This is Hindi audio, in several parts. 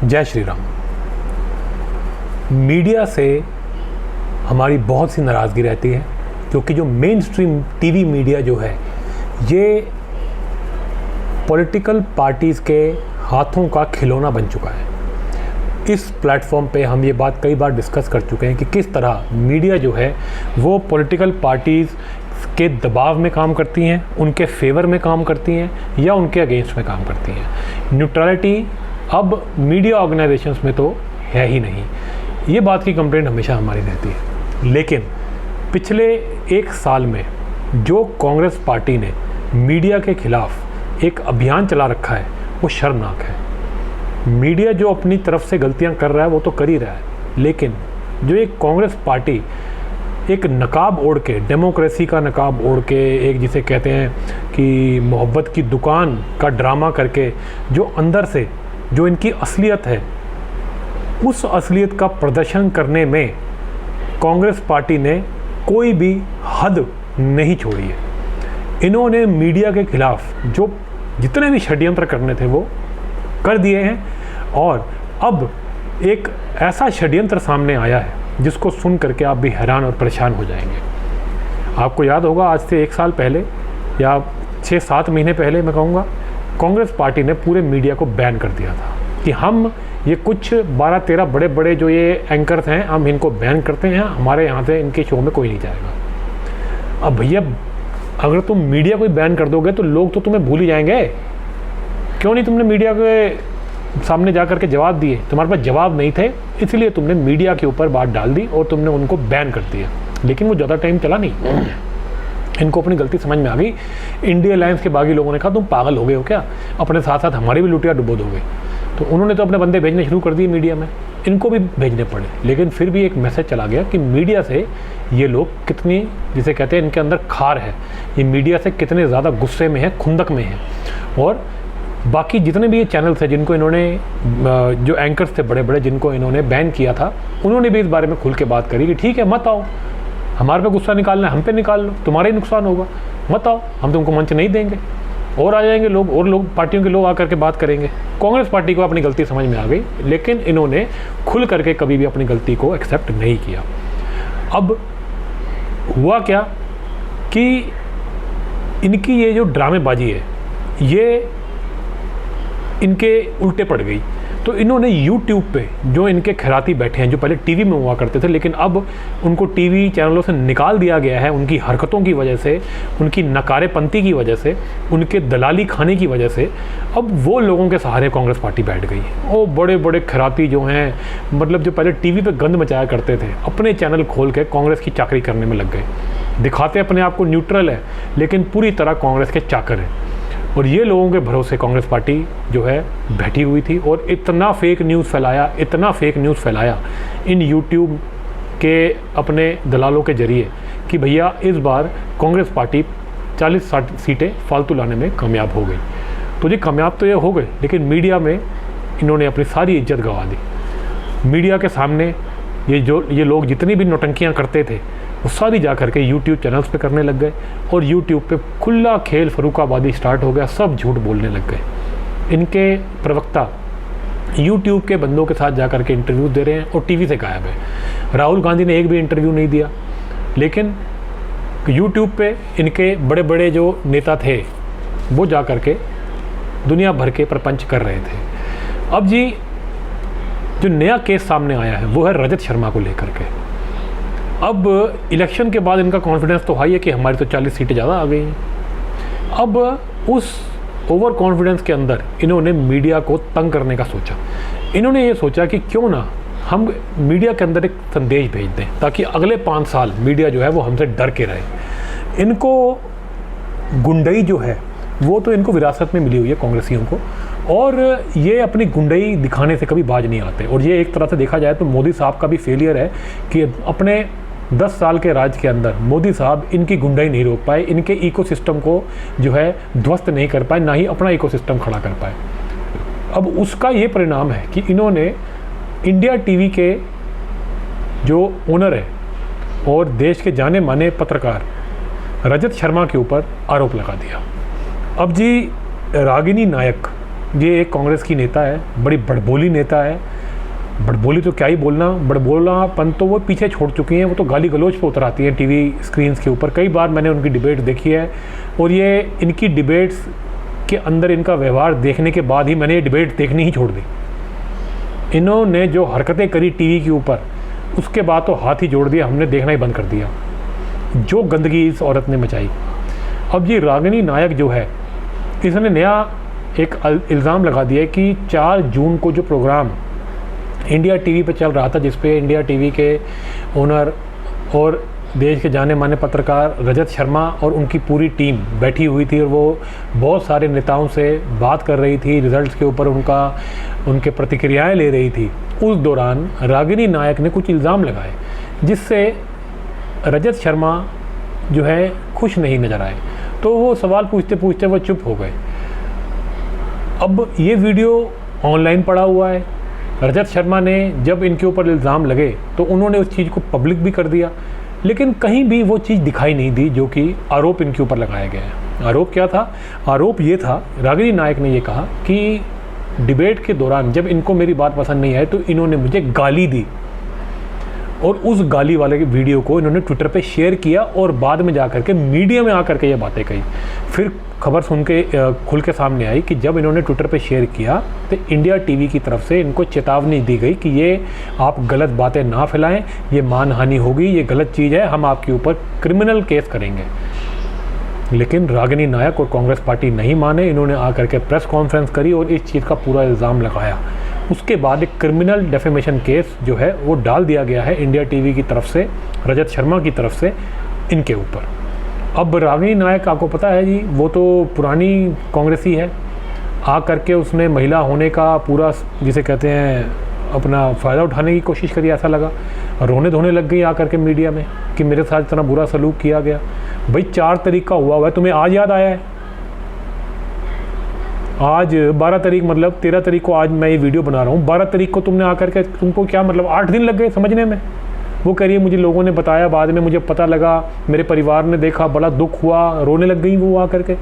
जय श्री राम। मीडिया से हमारी बहुत सी नाराज़गी रहती है क्योंकि जो मेन स्ट्रीम टीवी मीडिया जो है ये पॉलिटिकल पार्टीज़ के हाथों का खिलौना बन चुका है। इस प्लेटफॉर्म पे हम ये बात कई बार डिस्कस कर चुके हैं कि किस तरह मीडिया जो है वो पॉलिटिकल पार्टीज़ के दबाव में काम करती हैं, उनके फेवर में काम करती हैं या उनके अगेंस्ट में काम करती हैं। न्यूट्रलिटी अब मीडिया ऑर्गेनाइजेशंस में तो है ही नहीं। ये बात की कंप्लेंट हमेशा हमारी रहती है। लेकिन पिछले एक साल में जो कांग्रेस पार्टी ने मीडिया के खिलाफ एक अभियान चला रखा है वो शर्मनाक है। मीडिया जो अपनी तरफ से गलतियां कर रहा है वो तो कर ही रहा है, लेकिन जो एक कांग्रेस पार्टी एक नकाब ओढ़ के, डेमोक्रेसी का नकाब ओढ़ के, एक जिसे कहते हैं कि मोहब्बत की दुकान का ड्रामा करके जो अंदर से जो इनकी असलियत है उस असलियत का प्रदर्शन करने में कांग्रेस पार्टी ने कोई भी हद नहीं छोड़ी है। इन्होंने मीडिया के खिलाफ जो जितने भी षड्यंत्र करने थे वो कर दिए हैं और अब एक ऐसा षड्यंत्र सामने आया है जिसको सुन करके आप भी हैरान और परेशान हो जाएंगे। आपको याद होगा आज से एक साल पहले या 6-7 महीने पहले मैं कहूँगा कांग्रेस पार्टी ने पूरे मीडिया को बैन कर दिया था कि हम ये कुछ 12-13 बड़े बड़े जो ये एंकर्स हैं हम इनको बैन करते हैं, हमारे यहाँ से इनके शो में कोई नहीं जाएगा। अब भैया अगर तुम मीडिया को बैन कर दोगे तो लोग तो तुम्हें भूल ही जाएंगे। क्यों नहीं तुमने मीडिया के सामने जा कर के जवाब दिए? तुम्हारे पास जवाब नहीं थे इसलिए तुमने मीडिया के ऊपर बात डाल दी और तुमने उनको बैन कर दिया। लेकिन वो ज़्यादा टाइम चला नहीं, इनको अपनी गलती समझ में आ गई। इंडिया अलायंस के बागी लोगों ने कहा तुम पागल हो गए हो क्या, अपने साथ साथ हमारी भी लुटिया डुबो दोगे। तो उन्होंने तो अपने बंदे भेजने शुरू कर दिए मीडिया में, इनको भी भेजने पड़े। लेकिन फिर भी एक मैसेज चला गया कि मीडिया से ये लोग कितनी, जिसे कहते हैं इनके अंदर खार है, ये मीडिया से कितने ज़्यादा गुस्से में है, खुंदक में है। और बाकी जितने भी ये चैनल्स हैं जिनको इन्होंने, जो एंकर्स थे बड़े बड़े जिनको इन्होंने बैन किया था, उन्होंने भी इस बारे में खुल के बात करी कि ठीक है मत आओ, हमारे पे गुस्सा निकालना है हम पे निकाल लो, तुम्हारा ही नुकसान होगा, मत आओ, हम तुमको मंच नहीं देंगे। और आ जाएंगे लोग, और लोग पार्टियों के लोग आकर के बात करेंगे। कांग्रेस पार्टी को अपनी गलती समझ में आ गई, लेकिन इन्होंने खुल करके कभी भी अपनी गलती को एक्सेप्ट नहीं किया। अब हुआ क्या कि इनकी ये जो ड्रामेबाजी है ये इनके उल्टे पड़ गई। तो इन्होंने YouTube पे जो इनके खैराती बैठे हैं, जो पहले टीवी में हुआ करते थे लेकिन अब उनको टीवी चैनलों से निकाल दिया गया है, उनकी हरकतों की वजह से, उनकी नकारेपंती की वजह से, उनके दलाली खाने की वजह से अब वो लोगों के सहारे कांग्रेस पार्टी बैठ गई। वो बड़े बड़े खैराती जो हैं, मतलब जो पहले टीवी पे गंद मचाया करते थे, अपने चैनल खोल के कांग्रेस की चाकरी करने में लग गए। दिखाते अपने आप को न्यूट्रल है लेकिन पूरी तरह कांग्रेस के चाकर हैं। और ये लोगों के भरोसे कांग्रेस पार्टी जो है बैठी हुई थी और इतना फेक न्यूज़ फैलाया, इतना फेक न्यूज़ फैलाया इन YouTube के अपने दलालों के ज़रिए कि भैया इस बार कांग्रेस पार्टी 40-60 सीटें फालतू लाने में कामयाब हो गई। तो जी कामयाब तो ये हो गए, लेकिन मीडिया में इन्होंने अपनी सारी इज्जत गंवा दी। मीडिया के सामने ये लोग जितनी भी नौटंकियाँ करते थे वो सारी जा करके YouTube चैनल्स पे करने लग गए और YouTube पे खुला खेल फरूखाबादी स्टार्ट हो गया, सब झूठ बोलने लग गए। इनके प्रवक्ता YouTube के बंदों के साथ जा करके इंटरव्यू दे रहे हैं और टीवी से गायब है। राहुल गांधी ने एक भी इंटरव्यू नहीं दिया, लेकिन YouTube पे इनके बड़े बड़े जो नेता थे वो जा करके दुनिया भर के प्रपंच कर रहे थे। अब जी जो नया केस सामने आया है वो है रजत शर्मा को लेकर के। अब इलेक्शन के बाद इनका कॉन्फिडेंस तो हाई है कि हमारी तो 40 सीटें ज़्यादा आ गई हैं। अब उस ओवर कॉन्फिडेंस के अंदर इन्होंने मीडिया को तंग करने का सोचा। इन्होंने ये सोचा कि क्यों ना हम मीडिया के अंदर एक संदेश भेज दें ताकि अगले 5 साल मीडिया जो है वो हमसे डर के रहे। इनको गुंडई जो है वो तो इनको विरासत में मिली हुई है कांग्रेसियों को, और ये अपनी गुंडई दिखाने से कभी बाज नहीं आते। और ये एक तरह से देखा जाए तो मोदी साहब का भी फेलियर है कि अपने 10 साल के राज के अंदर मोदी साहब इनकी गुंडाई नहीं रोक पाए, इनके इकोसिस्टम को जो है ध्वस्त नहीं कर पाए, ना ही अपना इकोसिस्टम खड़ा कर पाए। अब उसका ये परिणाम है कि इन्होंने इंडिया टीवी के जो ओनर है और देश के जाने माने पत्रकार रजत शर्मा के ऊपर आरोप लगा दिया। अब जी रागिनी नायक ये एक कांग्रेस की नेता है, बड़ी बड़बोली नेता है। बड़बोली तो क्या ही बोलना, बड़बोलापन तो वो पीछे छोड़ चुकी हैं, वो तो गाली गलौज पे उतर आती हैं टीवी स्क्रीन्स के ऊपर। कई बार मैंने उनकी डिबेट देखी है और ये इनकी डिबेट्स के अंदर इनका व्यवहार देखने के बाद ही मैंने ये डिबेट देखनी ही छोड़ दी। इन्होंने जो हरकतें करी टीवी के ऊपर, उसके बाद तो हाथ ही जोड़ दिया, हमने देखना ही बंद कर दिया। जो गंदगी इस औरत ने मचाई। अब ये रागिनी नायक जो है, इसने नया एक इल्ज़ाम लगा दिया है कि 4 जून को जो प्रोग्राम इंडिया टीवी पे चल रहा था, जिस पे इंडिया टीवी के ओनर और देश के जाने माने पत्रकार रजत शर्मा और उनकी पूरी टीम बैठी हुई थी और वो बहुत सारे नेताओं से बात कर रही थी, रिजल्ट्स के ऊपर उनके प्रतिक्रियाएं ले रही थी। उस दौरान रागिनी नायक ने कुछ इल्ज़ाम लगाए जिससे रजत शर्मा जो है खुश नहीं नज़र आए, तो वो सवाल पूछते पूछते वो चुप हो गए। अब ये वीडियो ऑनलाइन पड़ा हुआ है। रजत शर्मा ने जब इनके ऊपर इल्ज़ाम लगे तो उन्होंने उस चीज़ को पब्लिक भी कर दिया, लेकिन कहीं भी वो चीज़ दिखाई नहीं दी जो कि आरोप इनके ऊपर लगाया गया है। आरोप क्या था? आरोप ये था, रागिनी नायक ने ये कहा कि डिबेट के दौरान जब इनको मेरी बात पसंद नहीं आई तो इन्होंने मुझे गाली दी और उस गाली वाले वीडियो को इन्होंने ट्विटर पे शेयर किया और बाद में जाकर के मीडिया में आकर के ये बातें कही। फिर खबर सुन के खुल के सामने आई कि जब इन्होंने ट्विटर पे शेयर किया तो इंडिया टीवी की तरफ से इनको चेतावनी दी गई कि ये आप गलत बातें ना फैलाएं, ये मानहानि होगी, ये गलत चीज़ है, हम आपके ऊपर क्रिमिनल केस करेंगे। लेकिन रागिनी नायक और कांग्रेस पार्टी नहीं माने, इन्होंने आकर के प्रेस कॉन्फ्रेंस करी और इस चीज़ का पूरा इल्ज़ाम लगाया। उसके बाद एक क्रिमिनल डेफेमेशन केस जो है वो डाल दिया गया है इंडिया टीवी की तरफ से, रजत शर्मा की तरफ से इनके ऊपर। अब रागिनी नायक आपको पता है जी, वो तो पुरानी कांग्रेसी है। आ करके उसने महिला होने का पूरा, जिसे कहते हैं, अपना फ़ायदा उठाने की कोशिश करी। ऐसा लगा रोने धोने लग गई आकर के मीडिया में कि मेरे साथ इतना बुरा सलूक किया गया। भाई 4 तारीख का हुआ है, तुम्हें आज याद आया है? आज 12 तारीख, मतलब 13 तारीख को आज मैं ये वीडियो बना रहा हूँ। 12 तारीख को तुमने आकर के, तुमको क्या मतलब 8 दिन लग गए समझने में? वो कह रही है मुझे लोगों ने बताया, बाद में मुझे पता लगा, मेरे परिवार ने देखा, बड़ा दुख हुआ, रोने लग गई वो आकर के।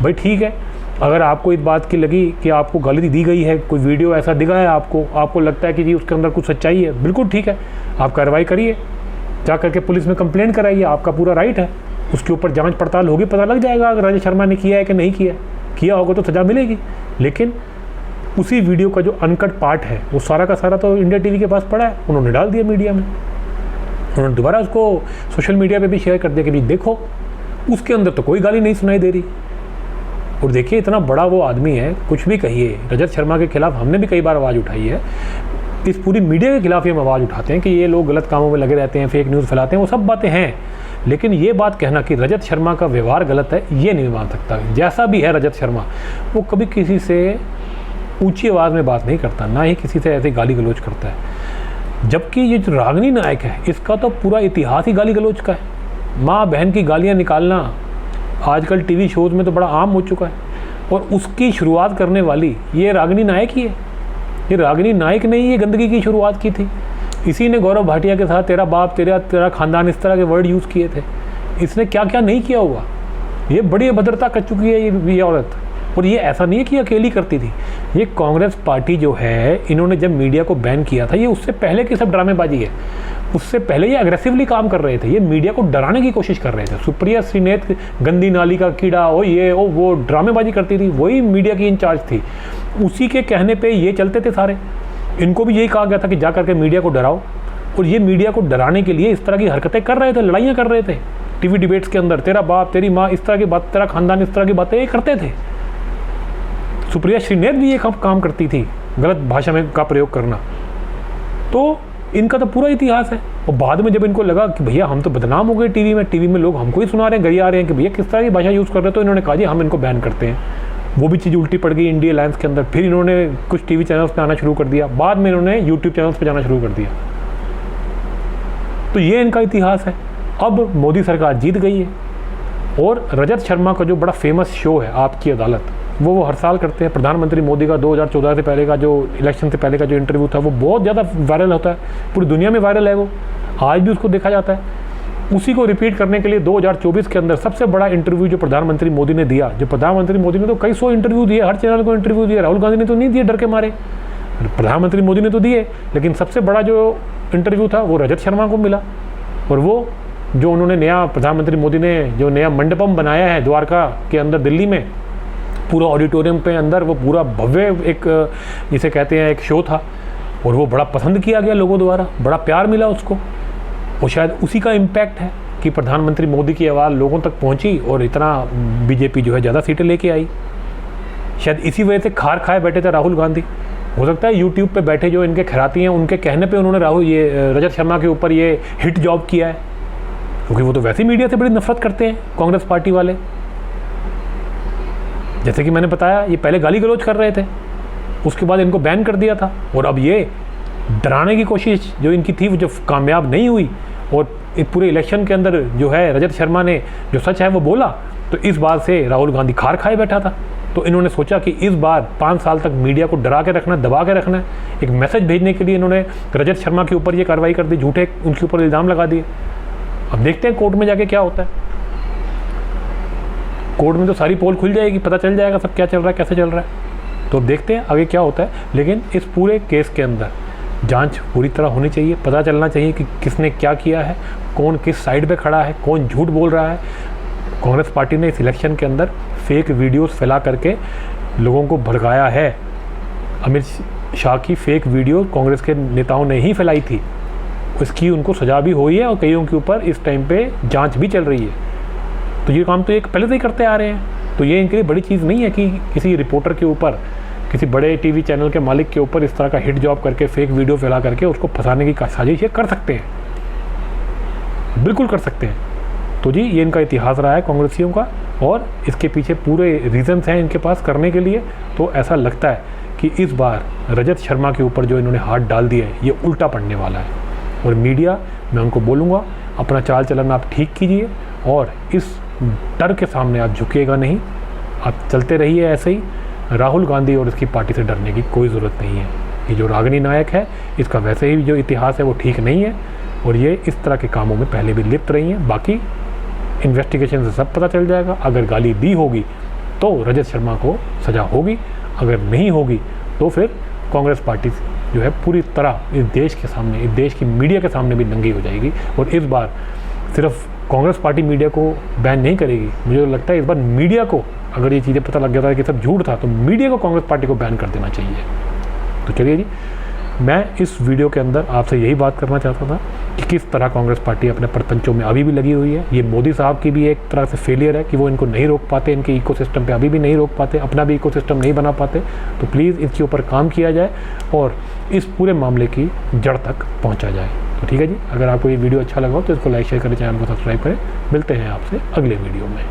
भाई ठीक है, अगर आपको इस बात की लगी कि आपको गलती दी गई है, कोई वीडियो ऐसा दिखा है आपको लगता है कि जी उसके अंदर कुछ सच्चाई है, बिल्कुल ठीक है, आप कार्रवाई करिए, जा करके पुलिस में कंप्लेंट कराइए, आपका पूरा राइट है। उसके ऊपर जांच पड़ताल होगी, पता लग जाएगा अगर रजत शर्मा ने किया है कि नहीं किया होगा तो सज़ा मिलेगी। लेकिन उसी वीडियो का जो अनकट पार्ट है वो सारा का सारा तो इंडिया टीवी के पास पड़ा है, उन्होंने डाल दिया मीडिया में। उन्होंने दोबारा उसको सोशल मीडिया पे भी शेयर कर दिया कि भाई देखो, उसके अंदर तो कोई गाली नहीं सुनाई दे रही। और देखिए इतना बड़ा वो आदमी है, कुछ भी कहिए, रजत शर्मा के खिलाफ हमने भी कई बार आवाज़ उठाई है, इस पूरी मीडिया के खिलाफ हम आवाज़ उठाते हैं कि ये लोग गलत कामों में लगे रहते हैं, फेक न्यूज़ फैलाते हैं, वो सब बातें हैं। लेकिन ये बात कहना कि रजत शर्मा का व्यवहार गलत है, ये नहीं मान सकता। जैसा भी है रजत शर्मा, वो कभी किसी से ऊंची आवाज़ में बात नहीं करता, ना ही किसी से ऐसे गाली गलौज करता है। जबकि ये जो रागिनी नायक है, इसका तो पूरा इतिहास ही गाली गलौज का है। माँ बहन की गालियाँ निकालना आजकल टीवी शोज़ में तो बड़ा आम हो चुका है, और उसकी शुरुआत करने वाली ये रागिनी नायक ही है। ये रागिनी नायक ने ही ये गंदगी की शुरुआत की थी। इसी ने गौरव भाटिया के साथ तेरा बाप, तेरा खानदान, इस तरह के वर्ड यूज़ किए थे। इसने क्या क्या नहीं किया हुआ। ये बड़ी अभद्रता कर चुकी है ये औरत। और ये ऐसा नहीं है कि अकेली करती थी, ये कांग्रेस पार्टी जो है, इन्होंने जब मीडिया को बैन किया था, ये उससे पहले की सब ड्रामेबाजी है। उससे पहले ये अग्रेसिवली काम कर रहे थे, ये मीडिया को डराने की कोशिश कर रहे थे। सुप्रिया श्रीनेत गंदी नाली का कीड़ा, ओ ये ओ वो ड्रामेबाजी करती थी, वही मीडिया की इंचार्ज थी। उसी के कहने पे ये चलते थे सारे। इनको भी यही कहा गया था कि जा करके मीडिया को डराओ, और ये मीडिया को डराने के लिए इस तरह की हरकतें कर रहे थे, लड़ाइयाँ कर रहे थे टीवी डिबेट्स के अंदर। तेरा बाप, तेरी माँ, इस तरह की बात, तेरा खानदान, इस तरह की बातें ये करते थे। सुप्रिया श्रीनेत भी ये काम करती थी, गलत भाषा में का प्रयोग करना। तो इनका तो पूरा इतिहास है। और बाद में जब इनको लगा कि भैया हम तो बदनाम हो गए टीवी में लोग हमको ही सुना रहे हैं, गरिया रहे हैं कि भैया किस तरह की भाषा यूज़ कर रहे हैं, तो इन्होंने कहा जी हम इनको बैन करते हैं। वो भी चीज़ उल्टी पड़ गई इंडिया अलायंस के अंदर। फिर इन्होंने कुछ टीवी चैनल्स पे आना शुरू कर दिया, बाद में इन्होंने यूट्यूब चैनल्स पे जाना शुरू कर दिया। तो ये इनका इतिहास है। अब मोदी सरकार जीत गई है, और रजत शर्मा का जो बड़ा फेमस शो है आपकी अदालत, वो हर साल करते हैं। प्रधानमंत्री मोदी का 2014 से पहले का, जो इलेक्शन से पहले का जो इंटरव्यू था, वो बहुत ज़्यादा वायरल होता है, पूरी दुनिया में वायरल है वो, आज भी उसको देखा जाता है। उसी को रिपीट करने के लिए 2024 के अंदर सबसे बड़ा इंटरव्यू जो प्रधानमंत्री मोदी ने दिया, जो प्रधानमंत्री मोदी ने तो कई सौ इंटरव्यू दिए, हर चैनल को इंटरव्यू दिए, राहुल गांधी ने तो नहीं दिए डर के मारे, प्रधानमंत्री मोदी ने तो दिए, लेकिन सबसे बड़ा जो इंटरव्यू था वो रजत शर्मा को मिला। और वो जो उन्होंने नया, प्रधानमंत्री मोदी ने जो नया मंडपम बनाया है द्वारका के अंदर दिल्ली में, पूरा ऑडिटोरियम पे अंदर वो पूरा भव्य एक जिसे कहते हैं एक शो था, और वो बड़ा पसंद किया गया लोगों द्वारा, बड़ा प्यार मिला उसको। और शायद उसी का इम्पैक्ट है कि प्रधानमंत्री मोदी की आवाज़ लोगों तक पहुंची और इतना बीजेपी जो है ज़्यादा सीटें लेके आई। शायद इसी वजह से खार खाए बैठे थे राहुल गांधी। हो सकता है यूट्यूब पे बैठे जो इनके खिराती हैं उनके कहने पे उन्होंने रजत शर्मा के ऊपर ये हिट जॉब किया है, क्योंकि वो तो वैसे ही मीडिया से बड़ी नफरत करते हैं कांग्रेस पार्टी वाले। जैसे कि मैंने बताया, ये पहले गाली गलौज कर रहे थे, उसके बाद इनको बैन कर दिया था, और अब ये डराने की कोशिश जो इनकी थी वो जो कामयाब नहीं हुई, और इस पूरे इलेक्शन के अंदर जो है रजत शर्मा ने जो सच है वो बोला, तो इस बात से राहुल गांधी खार खाए बैठा था। तो इन्होंने सोचा कि इस बार 5 साल तक मीडिया को डरा के रखना, दबा के रखना है, एक मैसेज भेजने के लिए इन्होंने रजत शर्मा के ऊपर ये कार्रवाई कर दी, झूठे उनके ऊपर इल्ज़ाम लगा दिए। अब देखते हैं कोर्ट में जाके क्या होता है। कोर्ट में तो सारी पोल खुल जाएगी, पता चल जाएगा सब क्या चल रहा है, कैसे चल रहा है। तो देखते हैं आगे क्या होता है, लेकिन इस पूरे केस के अंदर जांच पूरी तरह होनी चाहिए, पता चलना चाहिए कि किसने क्या किया है, कौन किस साइड पे खड़ा है, कौन झूठ बोल रहा है। कांग्रेस पार्टी ने इस इलेक्शन के अंदर फेक वीडियोस फैला करके लोगों को भड़काया है। अमित शाह की फेक वीडियो कांग्रेस के नेताओं ने ही फैलाई थी, इसकी उनको सजा भी हुई है और कईयों के ऊपर इस टाइम पे जांच भी चल रही है। तो ये काम तो ये पहले से ही करते आ रहे हैं, तो ये इनके लिए बड़ी चीज़ नहीं है कि किसी रिपोर्टर के ऊपर, किसी बड़े टीवी चैनल के मालिक के ऊपर इस तरह का हिट जॉब करके फेक वीडियो फैला करके उसको फंसाने की साजिश ये कर सकते हैं, बिल्कुल कर सकते हैं। तो जी ये इनका इतिहास रहा है कांग्रेसियों का, और इसके पीछे पूरे रीजंस हैं इनके पास करने के लिए। तो ऐसा लगता है कि इस बार रजत शर्मा के ऊपर जो इन्होंने हाथ डाल दिया है ये उल्टा पड़ने वाला है। और मीडिया, मैं उनको बोलूँगा अपना चाल चलन आप ठीक कीजिए, और इस डर के सामने आप झुकिएगा नहीं, आप चलते रहिए ऐसे ही। राहुल गांधी और इसकी पार्टी से डरने की कोई ज़रूरत नहीं है। ये जो रागिनी नायक है इसका वैसे ही जो इतिहास है वो ठीक नहीं है, और ये इस तरह के कामों में पहले भी लिप्त रही हैं। बाकी इन्वेस्टिगेशन से सब पता चल जाएगा। अगर गाली दी होगी तो रजत शर्मा को सज़ा होगी, अगर नहीं होगी तो फिर कांग्रेस पार्टी जो है पूरी तरह इस देश के सामने, इस देश की मीडिया के सामने भी नंगी हो जाएगी। और इस बार सिर्फ कांग्रेस पार्टी मीडिया को बैन नहीं करेगी, मुझे लगता है इस बार मीडिया को, अगर ये चीज़ें पता लग गया था कि सब झूठ था, तो मीडिया को कांग्रेस पार्टी को बैन कर देना चाहिए। तो चलिए जी, मैं इस वीडियो के अंदर आपसे यही बात करना चाहता था कि किस तरह कांग्रेस पार्टी अपने परपंचों में अभी भी लगी हुई है। ये मोदी साहब की भी एक तरह से फेलियर है कि वो इनको नहीं रोक पाते, इनके इकोसिस्टम पे अभी भी नहीं रोक पाते, अपना भी इकोसिस्टम नहीं बना पाते। तो प्लीज़ इसके ऊपर काम किया जाए और इस पूरे मामले की जड़ तक पहुँचा जाए। तो ठीक है जी, अगर आपको ये वीडियो अच्छा लगा हो तो इसको लाइक शेयर करें, चैनल को सब्सक्राइब करें। मिलते हैं आपसे अगले वीडियो में।